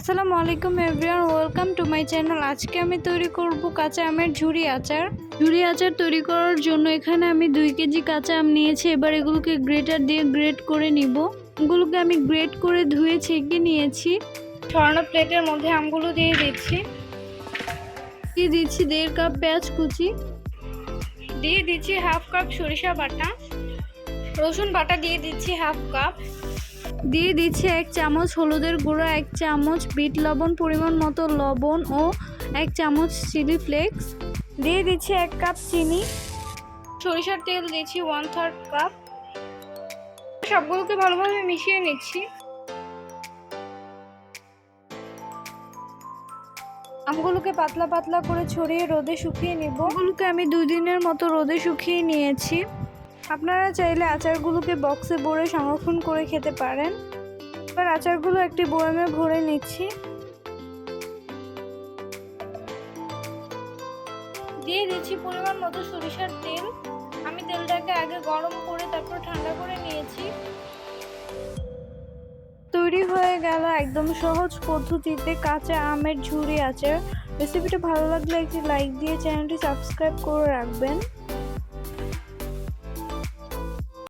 আসসালামু আলাইকুম everyone, welcome to my channel. আজকে আমি তৈরি করব কাঁচা আমের ঝুরি আচার। ঝুরি আচার তৈরি করার জন্য এখানে আমি 2 কেজি কাঁচা আম নিয়েছি। এবার এগুলোকে গ্রেটার দিয়ে গ্রেট করে নিব। এগুলোকে আমি গ্রেট করে ধুয়ে ছেঁকে নিয়েছি। ছড়ানো প্লেটের মধ্যে আমগুলো দিয়ে দিচ্ছি। দিয়ে দিচ্ছি 1.5 কাপ পেঁয়াজ কুচি, দিয়ে দিচ্ছি হাফ কাপ সরিষা বাটা, রসুন বাটা দিয়ে দিচ্ছি হাফ কাপ, দিয়ে দিচ্ছি 1 চামচ হলুদের গুঁড়া, 1 চামচ বিট লবণ, পরিমাণ মতো লবণ ও 1 চামচ চিলি ফ্লেক্স, দিয়ে দিচ্ছি 1 কাপ চিনি, সরিষার তেল দিচ্ছি 1/3 কাপ। সবগুলোকে ভালোভাবে মিশিয়ে নিচ্ছি। আমগুলোকে পাতলা পাতলা করে ছড়িয়ে রোদে শুকিয়ে নিব। আমগুলোকে আমি 2 দিনের মতো রোদে শুকিয়ে নিয়েছি। আপনারা চাইলে আচারগুলোকে বক্সে ভরে সংরক্ষণ করে খেতে পারেন। এবার আচারগুলো একটি বয়ামে ভরে নিচ্ছি। দিয়ে দিচ্ছি পরিমাণ মতো সরিষার তেল। আমি তেলটাকে আগে গরম করে তারপর ঠান্ডা করে নিয়েছি। তৈরি হয়ে গেল একদম সহজ পদ্ধতিতে কাঁচা আমের ঝুরি আচার। রেসিপিটা ভালো লাগলে একটি লাইক দিয়ে চ্যানেলটি সাবস্ক্রাইব করে রাখবেন।